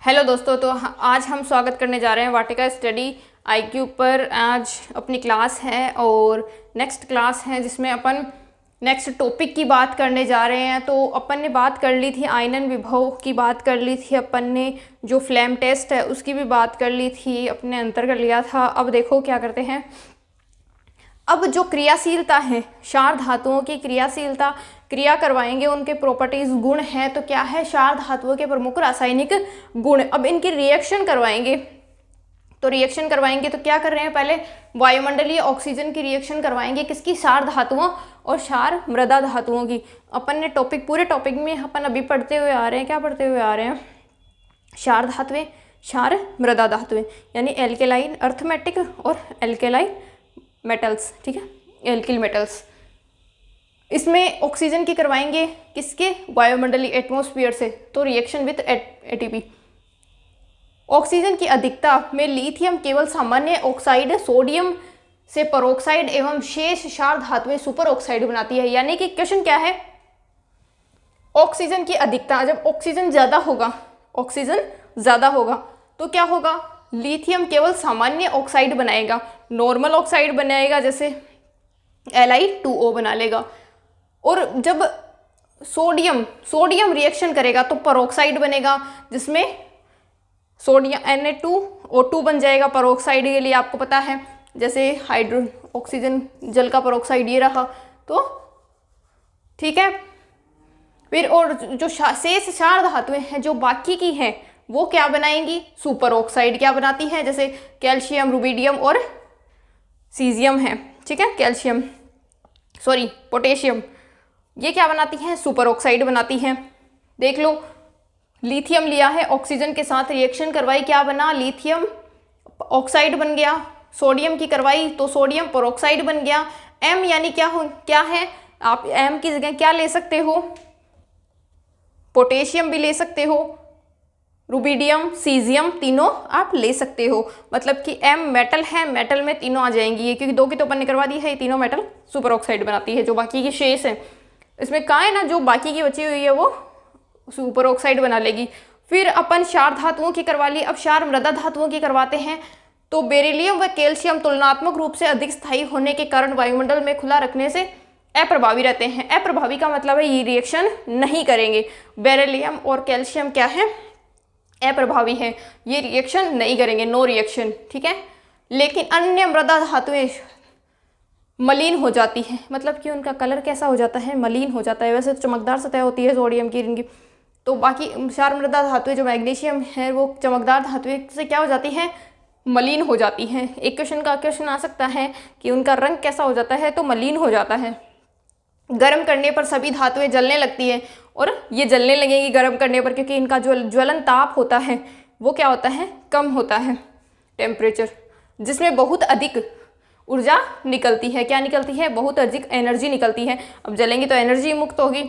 Hello दोस्तों, तो आज हम स्वागत करने जा रहे हैं वाटिका स्टडी आईक्यू पर। आज अपनी क्लास है और नेक्स्ट क्लास है जिसमें अपन नेक्स्ट टॉपिक की बात करने जा रहे हैं। तो अपन ने बात कर ली थी, आयनन विभव की बात कर ली थी अपन ने, जो फ्लेम टेस्ट है उसकी भी बात कर ली थी, अपने अंतर कर लिया था। अब देखो क्या करते हैं। अब जो क्रियाशीलता है, क्षार धातुओं की क्रियाशीलता, क्रिया करवाएंगे, उनके प्रॉपर्टीज गुण है। तो क्या है, क्षार धातुओं के प्रमुख रासायनिक गुण। अब इनकी रिएक्शन करवाएंगे, तो रिएक्शन करवाएंगे तो क्या कर रहे हैं, पहले वायुमंडलीय ऑक्सीजन की रिएक्शन करवाएंगे, किसकी, क्षार धातुओं और क्षार मृदा धातुओं की। अपन ने टॉपिक, पूरे टॉपिक में अपन अभी पढ़ते हुए आ रहे हैं, क्या पढ़ते हुए आ रहे हैं, क्षार धातुएं, क्षार मृदा धातुएं, यानी एल्केलाइन अर्थमेटिक और एल्केलाइन मेटल्स, ठीक है, एल्किल मेटल्स। इसमें ऑक्सीजन की करवाएंगे, किसके, वायुमंडलीय एटमॉस्फेयर से, तो रिएक्शन विथ एटीपी। ऑक्सीजन की अधिकता में लिथियम केवल सामान्य ऑक्साइड सोडियम से परोक्साइड एवं शेष क्षार धातुएं सुपर ऑक्साइड बनाती है। यानी कि क्वेश्चन क्या है, ऑक्सीजन की अधिकता, जब ऑक्सीजन ज्यादा होगा, ऑक्सीजन ज्यादा होगा तो क्या होगा, लिथियम केवल सामान्य ऑक्साइड बनाएगा, नॉर्मल ऑक्साइड बनाएगा, जैसे Li2O बना लेगा। और जब सोडियम रिएक्शन करेगा तो परोक्साइड बनेगा, जिसमें सोडियम Na2O2 बन जाएगा परोक्साइड के लिए, आपको पता है, जैसे ऑक्सीजन जल का परोक्साइड ये रहा, तो ठीक है। फिर और जो शेष क्षार धातुएं हैं जो बाकी की हैं वो क्या बनाएंगी, सुपर ऑक्साइड क्या बनाती है, जैसे कैल्शियम, रुबिडियम और सीजियम है, ठीक है, पोटेशियम, ये क्या बनाती हैं, सुपर ऑक्साइड बनाती हैं। देख लो, लिथियम लिया है, ऑक्सीजन के साथ रिएक्शन करवाई, क्या बना, लिथियम ऑक्साइड बन गया। सोडियम की करवाई तो सोडियम पेरोक्साइड बन गया। एम यानी क्या है, आप एम की जगह क्या ले सकते हो, पोटेशियम भी ले सकते हो, रुबिडियम, सीजियम, तीनों आप ले सकते हो। मतलब कि एम मेटल है, मेटल में तीनों आ जाएंगी ये, क्योंकि दो की तो अपन ने करवा दी है, ये तीनों मेटल सुपर ऑक्साइड बनाती है। जो बाकी की शेष है, इसमें कहाँ है ना, जो बाकी की बची हुई है वो सुपर ऑक्साइड बना लेगी। फिर अपन क्षार धातुओं की करवा ली, अब क्षार मृदा धातुओं की करवाते हैं। तो बेरिलियम व कैल्शियम तुलनात्मक रूप से अधिक स्थायी होने के कारण वायुमंडल में खुला रखने से अप्रभावी रहते हैं। अप्रभावी का मतलब है ये रिएक्शन नहीं करेंगे। बेरिलियम और कैल्शियम क्या है, अप्रभावी है, ये रिएक्शन नहीं करेंगे, नो रिएक्शन, ठीक है। लेकिन अन्य मृदा धातुएं मलिन हो जाती है, मतलब कि उनका कलर कैसा हो जाता है, मलिन हो जाता है। वैसे तो चमकदार सतह होती है सोडियम की, इनकी तो बाकी क्षार मृदा धातुएं जो मैग्नीशियम है वो चमकदार धातुएं से क्या हो जाती है, मलिन हो जाती हैं। एक क्वेश्चन आ सकता है कि उनका रंग कैसा हो जाता है, तो मलिन हो जाता है। गर्म करने पर सभी धातुएं जलने लगती है, और ये जलने लगेगी गर्म करने पर, क्योंकि इनका जो ज्वलन ताप होता है वो क्या होता है, कम होता है, टेम्परेचर, जिसमें बहुत अधिक ऊर्जा निकलती है। क्या निकलती है, बहुत अधिक एनर्जी निकलती है। अब जलेंगी तो एनर्जी मुक्त होगी।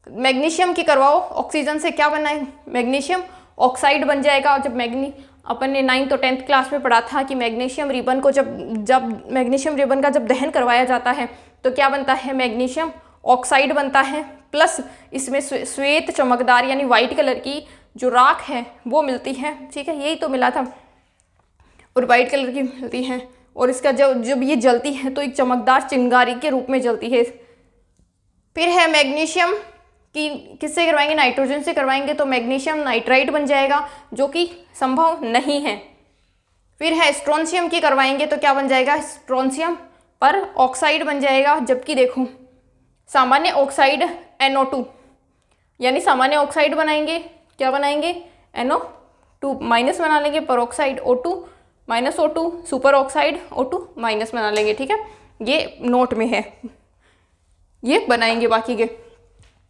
मैग्नीशियम की करवाओ, ऑक्सीजन से क्या बना है, मैग्नीशियम ऑक्साइड बन जाएगा। जब अपन ने 9th और 10th क्लास में पढ़ा था कि मैग्नीशियम रिबन को जब मैग्नीशियम रिबन का जब दहन करवाया जाता है तो क्या बनता है, मैग्नीशियम ऑक्साइड बनता है, प्लस इसमें श्वेत चमकदार यानी वाइट कलर की जो राख है वो मिलती है, ठीक है, यही तो मिला था, और वाइट कलर की मिलती है। और इसका जब ये जलती है तो एक चमकदार चिंगारी के रूप में जलती है। फिर है मैग्नीशियम की किससे करवाएंगे, नाइट्रोजन से करवाएंगे, तो मैग्नीशियम नाइट्राइट बन जाएगा, जो कि संभव नहीं है। फिर है स्ट्रोंशियम की करवाएंगे तो क्या बन जाएगा, स्ट्रोंशियम पर ऑक्साइड बन जाएगा। जबकि देखो, सामान्य ऑक्साइड NO2, यानी सामान्य ऑक्साइड बनाएंगे, क्या बनाएंगे, NO2 माइनस बना लेंगे, peroxide O2 minus O2, super oxide O2 minus बना लेंगे, ठीक है, ये नोट में है, ये बनाएंगे। बाकी के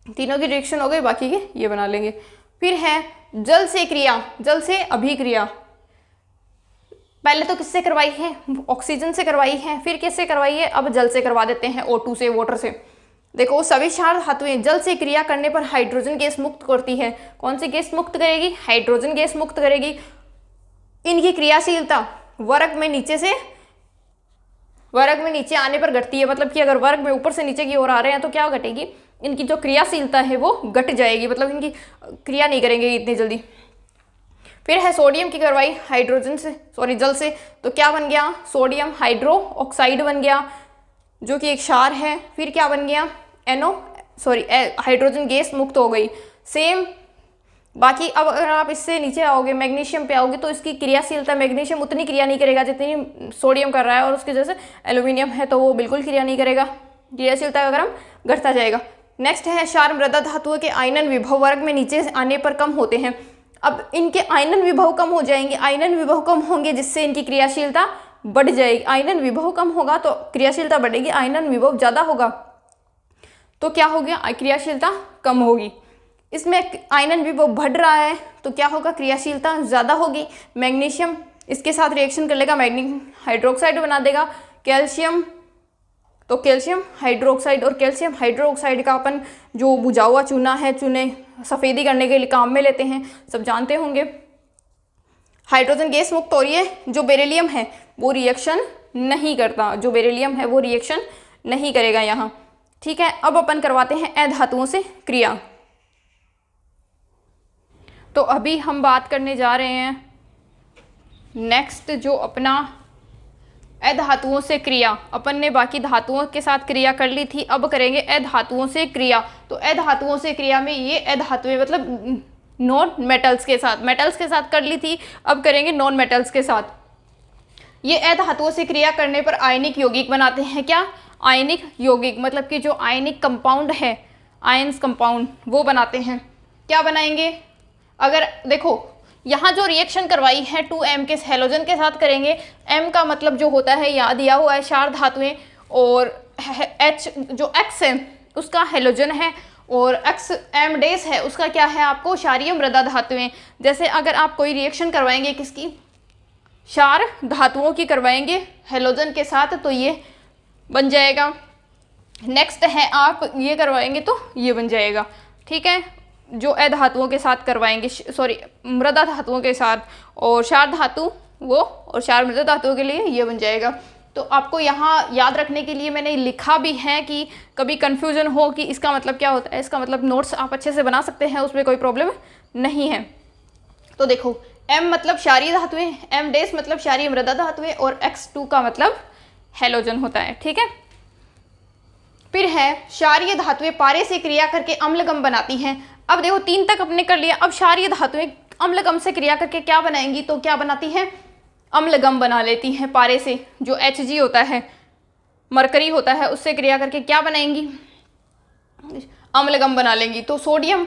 तीनों की रिएक्शन हो गई, बाकी के ये बना लेंगे। फिर है जल से क्रिया, जल से अभिक्रिया। पहले तो किससे करवाई है, ऑक्सीजन से करवाई है, फिर किससे करवाई है, अब जल से करवा देते हैं, O2 से, वाटर से। देखो, सभी क्षार धातुएं जल से क्रिया करने पर हाइड्रोजन गैस मुक्त करती है। कौन सी गैस मुक्त करेगी, हाइड्रोजन गैस मुक्त करेगी। इनकी क्रियाशीलता वर्ग में नीचे आने पर घटती है, मतलब कि अगर वर्ग में ऊपर से नीचे की ओर आ रहे हैं तो क्या घटेगी, इनकी जो क्रियाशीलता है वो घट जाएगी, मतलब इनकी क्रिया नहीं करेंगे इतनी जल्दी। फिर है सोडियम की करवाई हाइड्रोजन से, सॉरी जल से, तो क्या बन गया, सोडियम हाइड्रो ऑक्साइड बन गया जो कि एक क्षार है। फिर क्या बन गया, हाइड्रोजन गैस मुक्त हो गई। सेम बाकी अब अगर आप इससे नीचे आओगे, मैग्नीशियम पे आओगे, तो इसकी क्रियाशीलता, मैग्नीशियम उतनी क्रिया नहीं करेगा जितनी सोडियम कर रहा है, और उसके जैसे एल्यूमिनियम है तो वो बिल्कुल क्रिया नहीं करेगा, क्रियाशीलता का क्रम घटता जाएगा। नेक्स्ट है क्षार मृदा धातुओं के आयनन विभव वर्ग में नीचे आने पर कम होते हैं। अब इनके आयनन विभव कम हो जाएंगे, आयनन विभव कम होंगे जिससे इनकी क्रियाशीलता बढ़ जाएगी। आयनन विभव कम होगा तो क्रियाशीलता बढ़ेगी, आयनन विभव ज़्यादा होगा तो क्या हो गया, क्रियाशीलता कम होगी। इसमें आयनन विभव बढ़ रहा है तो क्या होगा, क्रियाशीलता ज़्यादा होगी। मैग्नीशियम इसके साथ रिएक्शन कर लेगा, मैग्नीशियम हाइड्रोक्साइड बना देगा। कैल्शियम तो कैल्शियम हाइड्रोक्साइड, और कैल्शियम हाइड्रोक्साइड का अपन जो बुझा हुआ चूना है, चूने सफ़ेदी करने के लिए काम में लेते हैं, सब जानते होंगे। हाइड्रोजन गैस मुक्त हो रही है, जो बेरिलियम है वो रिएक्शन नहीं करता, जो बेरिलियम है वो रिएक्शन नहीं करेगा यहाँ, ठीक है। अब अपन करवाते हैं अधातुओं से क्रिया। तो अभी हम बात करने जा रहे हैं नेक्स्ट जो अपना अधातुओं से क्रिया। अपन ने बाकी धातुओं के साथ क्रिया कर ली थी, अब करेंगे अधातुओं से क्रिया। तो अधातुओं से क्रिया में ये अधातुएं मतलब नॉन मेटल्स के साथ, मेटल्स के साथ कर ली थी, अब करेंगे नॉन मेटल्स के साथ। ये अधातुओं से क्रिया करने पर आयनिक यौगिक बनाते हैं। क्या, आयनिक यौगिक मतलब कि जो आयनिक कंपाउंड है, आयन्स कंपाउंड, वो बनाते हैं। क्या बनाएंगे, अगर देखो यहाँ जो रिएक्शन करवाई है 2m के हैलोजन के साथ करेंगे। m का मतलब जो होता है यहाँ दिया हुआ है क्षार धातुएं, और h जो x है उसका हैलोजन है, और x m डैश है उसका क्या है आपको, क्षारीय मृदा धातुएं। जैसे अगर आप कोई रिएक्शन करवाएंगे किसकी, क्षार धातुओं की करवाएंगे हैलोजन के साथ, तो ये बन जाएगा। नेक्स्ट है आप ये करवाएंगे तो ये बन जाएगा, ठीक है। जो अधातुओं के साथ करवाएंगे, मृदा धातुओं के साथ, और क्षार धातु वो, और क्षार मृदा धातुओं के लिए ये बन जाएगा। तो आपको यहाँ याद रखने के लिए मैंने लिखा भी है कि कभी कन्फ्यूजन हो कि इसका मतलब क्या होता है, इसका मतलब नोट्स आप अच्छे से बना सकते हैं, उसमें कोई प्रॉब्लम नहीं है। तो देखो m मतलब क्षारीय धातुएं, m डैश मतलब क्षारीय मृदा धातुएं, और x2 का मतलब हैलोजन होता है, ठीक है। फिर है क्षारीय धातुएं पारे से क्रिया करके अम्लगम बनाती हैं। अब देखो 3 तक अपने कर लिया, अब क्षारीय धातुएं अम्लगम से क्रिया करके क्या बनाएंगी, तो क्या बनाती हैं, अम्लगम बना लेती हैं पारे से। जो Hg होता है, मरकरी होता है, उससे क्रिया करके क्या बनाएंगी, अम्लगम बना लेंगी। तो सोडियम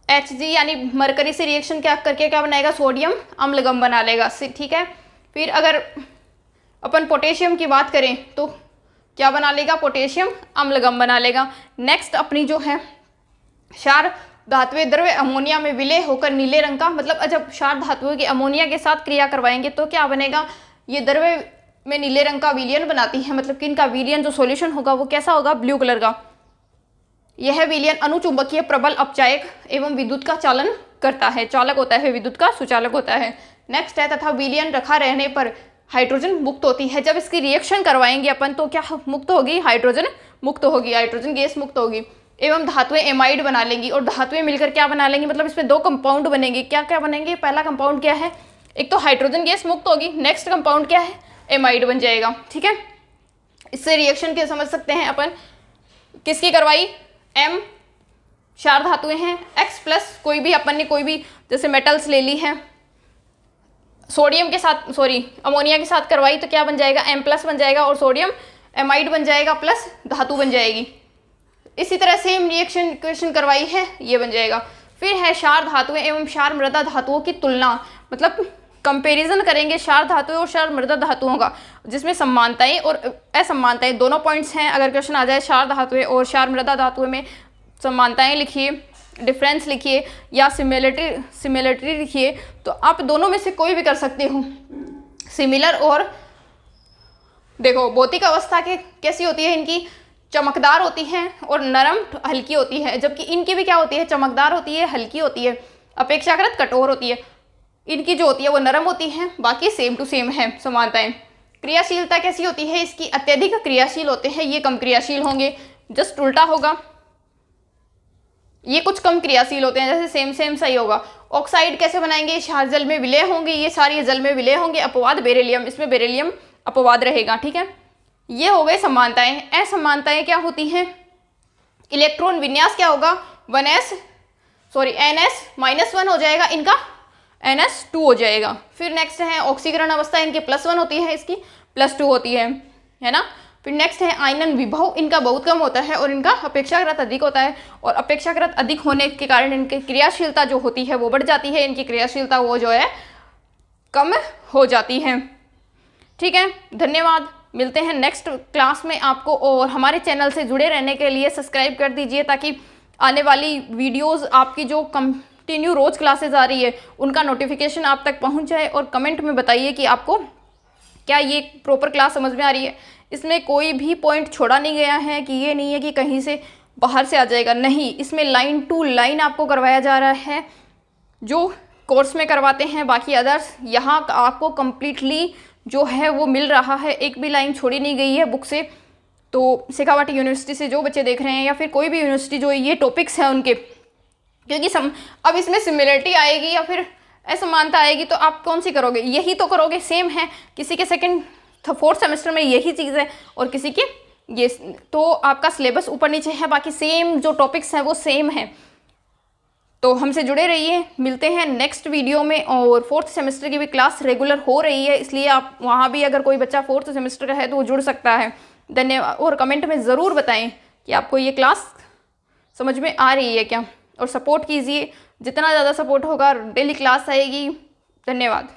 Hg यानी मरकरी से रिएक्शन क्या करके क्या बनाएगा, सोडियम अम्लगम बना लेगा, ठीक है। फिर अगर अपन पोटेशियम की बात करें तो क्या बना लेगा, पोटेशियम अम्लगम बना लेगा। नेक्स्ट अपनी जो है क्षार धातुएं द्रव्य अमोनिया में विलय होकर नीले रंग का, मतलब जब क्षार धातुओं की अमोनिया के साथ क्रिया करवाएंगे तो क्या बनेगा, ये द्रव्य में नीले रंग का विलयन बनाती है, मतलब कि इनका विलयन जो सॉल्यूशन होगा वो कैसा होगा, ब्लू कलर का। यह विलयन अनुचुंबकीय प्रबल अपचायक एवं विद्युत का चालन करता है, चालक होता है, विद्युत का सुचालक होता है। नेक्स्ट है तथा विलयन रखा रहने पर हाइड्रोजन मुक्त होती है। जब इसकी रिएक्शन करवाएंगे अपन तो क्या मुक्त होगी, हाइड्रोजन मुक्त होगी, हाइड्रोजन गैस मुक्त होगी। एवं धातुएं एमाइड बना लेंगी, और धातुएं मिलकर क्या बना लेंगी, मतलब इसमें 2 कंपाउंड बनेंगे। क्या क्या बनेंगे, पहला कंपाउंड क्या है, एक तो हाइड्रोजन गैस मुक्त होगी, नेक्स्ट कंपाउंड क्या है, एमाइड बन जाएगा, ठीक है। इससे रिएक्शन के समझ सकते हैं अपन, किसकी करवाई, m क्षार धातुएं हैं, x प्लस कोई भी अपन ने कोई भी जैसे मेटल्स ले ली है, सोडियम के साथ अमोनिया के साथ करवाई तो क्या बन जाएगा, m प्लस बन जाएगा, और सोडियम एमाइड बन जाएगा, प्लस धातु बन जाएगी। इसी तरह सेम रिएक्शन इक्वेशन करवाई है, ये बन जाएगा। फिर है क्षार धातुएं एवं क्षार मृदा धातुओं की तुलना, मतलब कंपैरिजन करेंगे क्षार धातुओं और क्षार मृदा धातुओं का, जिसमें समानताएं और असमानताएं दोनों पॉइंट्स हैं। अगर क्वेश्चन आ जाए क्षार धातुएं और क्षार मृदा धातुओं में समानताएं लिखिए, डिफरेंस लिखिए या सिमिलरिटी लिखिए, तो आप दोनों में से कोई भी कर सकते हो। सिमिलर और देखो भौतिक अवस्था के कैसी होती है, इनकी चमकदार होती हैं और नरम हल्की होती है, जबकि इनकी भी क्या होती है, चमकदार होती है, हल्की होती है, अपेक्षाकृत कठोर होती है। इनकी जो होती है वो नरम होती है, बाकी सेम टू सेम है समानताएं। क्रियाशीलता कैसी होती है, इसकी अत्यधिक क्रियाशील होते हैं, ये कम क्रियाशील होंगे, जस्ट उल्टा होगा, ये कुछ कम क्रियाशील होते हैं, जैसे सेम सही होगा। ऑक्साइड कैसे बनाएंगे, क्षार जल में विलय होंगे, ये सारे जल में विलय होंगे। अपवाद बेरिलियम, इसमें बेरिलियम अपवाद रहेगा, ठीक है। ये हो गए समानताएं। असमानताएं क्या होती हैं, इलेक्ट्रॉन विन्यास क्या होगा, NS-1 हो जाएगा, इनका NS2 हो जाएगा। फिर नेक्स्ट है ऑक्सीकरण अवस्था, इनकी +1 होती है, इसकी +2 होती है ना। फिर नेक्स्ट है आयनन विभव, इनका बहुत कम होता है और इनका अपेक्षाकृत अधिक होता है, और अपेक्षाकृत अधिक होने के कारण इनकी क्रियाशीलता जो होती है वो बढ़ जाती है, इनकी क्रियाशीलता वो जो है कम हो जाती है, ठीक है। धन्यवाद, मिलते हैं नेक्स्ट क्लास में आपको, और हमारे चैनल से जुड़े रहने के लिए सब्सक्राइब कर दीजिए ताकि आने वाली वीडियोस आपकी जो कंटिन्यू रोज क्लासेस आ रही है उनका नोटिफिकेशन आप तक पहुंच जाए। और कमेंट में बताइए कि आपको क्या ये प्रॉपर क्लास समझ में आ रही है। इसमें कोई भी पॉइंट छोड़ा नहीं गया है कि ये नहीं है कि कहीं से बाहर से आ जाएगा, नहीं, इसमें लाइन टू लाइन आपको करवाया जा रहा है जो कोर्स में करवाते हैं। बाकी अदर्स यहाँ आपको कम्प्लीटली जो है वो मिल रहा है, एक भी लाइन छोड़ी नहीं गई है बुक से। तो शेखावाटी यूनिवर्सिटी से जो बच्चे देख रहे हैं या फिर कोई भी यूनिवर्सिटी जो ये टॉपिक्स हैं उनके, क्योंकि अब इसमें सिमिलरिटी आएगी या फिर असमानता आएगी तो आप कौन सी करोगे, यही तो करोगे, सेम है। किसी के 4th सेमेस्टर में यही चीज़ है और किसी की ये, तो आपका सिलेबस ऊपर नीचे है, बाकी सेम जो टॉपिक्स हैं वो सेम है। तो हमसे जुड़े रहिए, मिलते हैं नेक्स्ट वीडियो में। और 4th सेमेस्टर की भी क्लास रेगुलर हो रही है, इसलिए आप वहाँ भी अगर कोई बच्चा 4th सेमेस्टर का है तो वो जुड़ सकता है। धन्यवाद, और कमेंट में ज़रूर बताएं कि आपको ये क्लास समझ में आ रही है क्या, और सपोर्ट कीजिए, जितना ज़्यादा सपोर्ट होगा डेली क्लास आएगी। धन्यवाद।